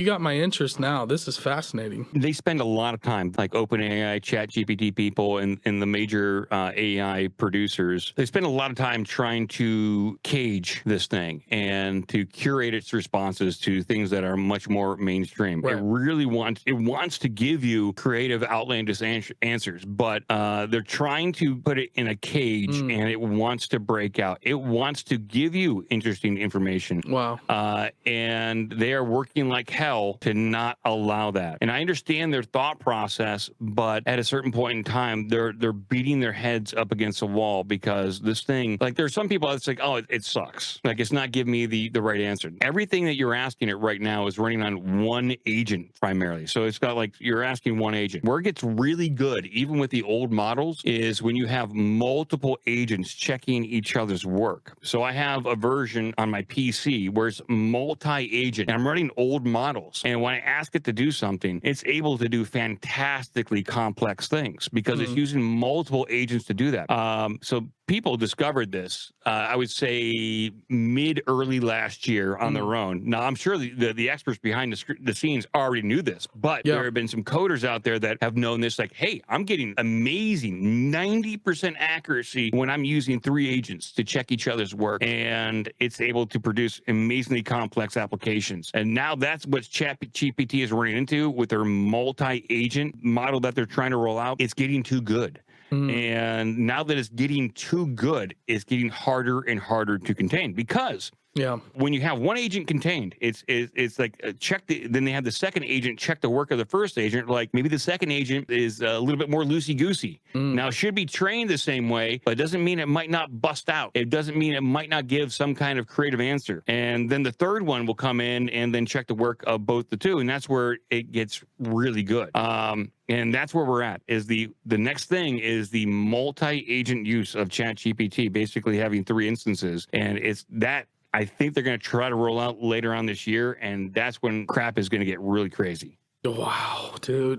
You got my interest now. This is fascinating. They spend a lot of time, like OpenAI, ChatGPT people, and the major AI producers. They spend a lot of time trying to cage this thing and to curate its responses to things that are much more mainstream. Right. It wants to give you creative, outlandish answers, but they're trying to put it in a cage, Mm. and it wants to break out. It wants to give you interesting information. Wow. And they are working like hell to not allow that. And I understand their thought process, but at a certain point in time, they're beating their heads up against a wall because this thing, like there's some people that's like, oh, it sucks. Like it's not giving me the right answer. Everything that you're asking it right now is running on one agent primarily. So it's got like you're asking one agent. Where it gets really good, even with the old models, is when you have multiple agents checking each other's work. So I have a version on my PC where it's multi-agent, and I'm running old models. And when I ask it to do something, it's able to do fantastically complex things because it's Mm. using multiple agents to do that. So people discovered this, I would say early last year on Mm. their own. Now, I'm sure the experts behind the scenes already knew this, but Yeah. there have been some coders out there that have known this, like, hey, I'm getting amazing 90% accuracy when I'm using 3 agents to check each other's work, and it's able to produce amazingly complex applications. And now that's what ChatGPT is running into with their multi-agent model that they're trying to roll out. It's getting too good. Mm. And now that it's getting too good, it's getting harder and harder to contain because Yeah. when you have one agent contained, it's like then they have the second agent check the work of the first agent. Like maybe the second agent is a little bit more loosey goosey. Mm. Now, it should be trained the same way, but it doesn't mean it might not bust out. It doesn't mean it might not give some kind of creative answer. And then the third one will come in and then check the work of both the two, and that's where it gets really good. And that's where we're at. Is the next thing is the multi-agent use of ChatGPT, basically having 3 instances, and it's that. I think they're going to try to roll out later on this year, and that's when crap is going to get really crazy. Wow, dude.